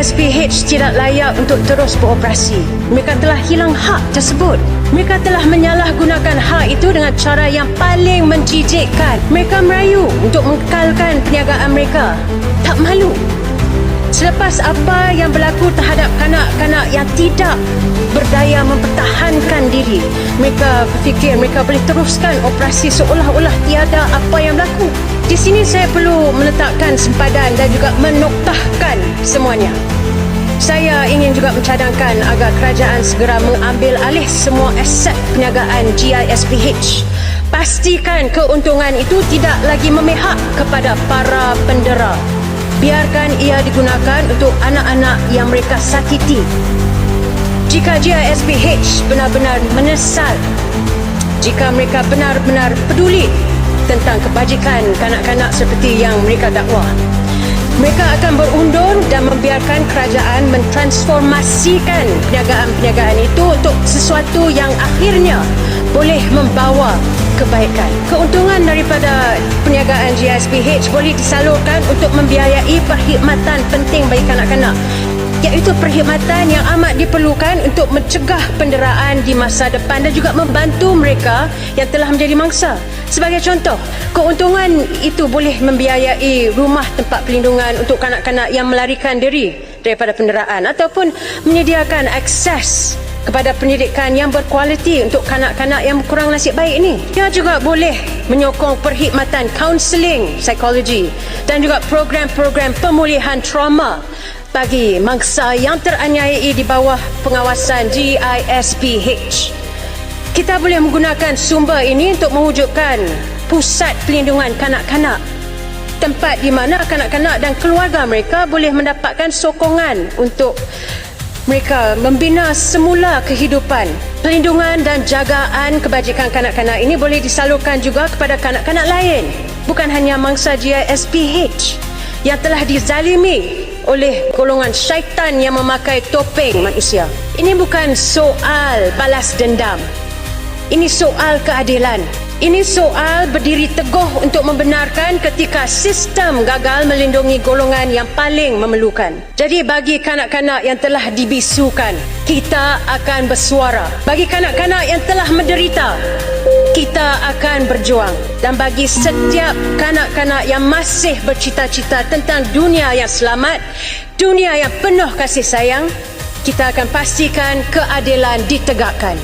GISPH tidak layak untuk terus beroperasi. Mereka telah hilang hak tersebut. Mereka telah menyalahgunakan hak itu dengan cara yang paling menjijikkan. Mereka merayu untuk mengekalkan perniagaan mereka. Tak malu. Selepas apa yang berlaku terhadap kanak-kanak yang tidak berdaya mempertahankan diri, mereka berfikir mereka boleh teruskan operasi seolah-olah tiada apa yang berlaku. Di sini saya perlu meletakkan sempadan dan juga menoktahkan semuanya. Saya ingin juga mencadangkan agar kerajaan segera mengambil alih semua aset perniagaan GISPH. Pastikan keuntungan itu tidak lagi memihak kepada para pendera. Biarkan ia digunakan untuk anak-anak yang mereka sakiti. Jika GISPH benar-benar menyesal, jika mereka benar-benar peduli tentang kebajikan kanak-kanak seperti yang mereka dakwa, mereka akan berundur dan membiarkan kerajaan mentransformasikan perniagaan-perniagaan itu untuk sesuatu yang akhirnya boleh membawa kebaikan. Keuntungan daripada perniagaan GISPH boleh disalurkan untuk membiayai perkhidmatan penting bagi kanak-kanak, iaitu perkhidmatan yang amat diperlukan untuk mencegah penderaan di masa depan dan juga membantu mereka yang telah menjadi mangsa. Sebagai contoh, keuntungan itu boleh membiayai rumah tempat perlindungan untuk kanak-kanak yang melarikan diri daripada penderaan ataupun menyediakan akses kepada pendidikan yang berkualiti untuk kanak-kanak yang kurang nasib baik ini. Ia juga boleh menyokong perkhidmatan kaunseling psikologi dan juga program-program pemulihan trauma bagi mangsa yang teraniaya di bawah pengawasan GISPH. Kita boleh menggunakan sumber ini untuk mewujudkan pusat pelindungan kanak-kanak, tempat di mana kanak-kanak dan keluarga mereka boleh mendapatkan sokongan untuk mereka membina semula kehidupan. Pelindungan dan jagaan kebajikan kanak-kanak ini boleh disalurkan juga kepada kanak-kanak lain, bukan hanya mangsa GISPH yang telah dizalimi oleh golongan syaitan yang memakai topeng manusia. Ini bukan soal balas dendam. Ini soal keadilan. Ini soal berdiri teguh untuk membenarkan ketika sistem gagal melindungi golongan yang paling memerlukan. Jadi bagi kanak-kanak yang telah dibisukan, kita akan bersuara. Bagi kanak-kanak yang telah menderita, kita akan berjuang. Dan bagi setiap kanak-kanak yang masih bercita-cita tentang dunia yang selamat, dunia yang penuh kasih sayang, kita akan pastikan keadilan ditegakkan.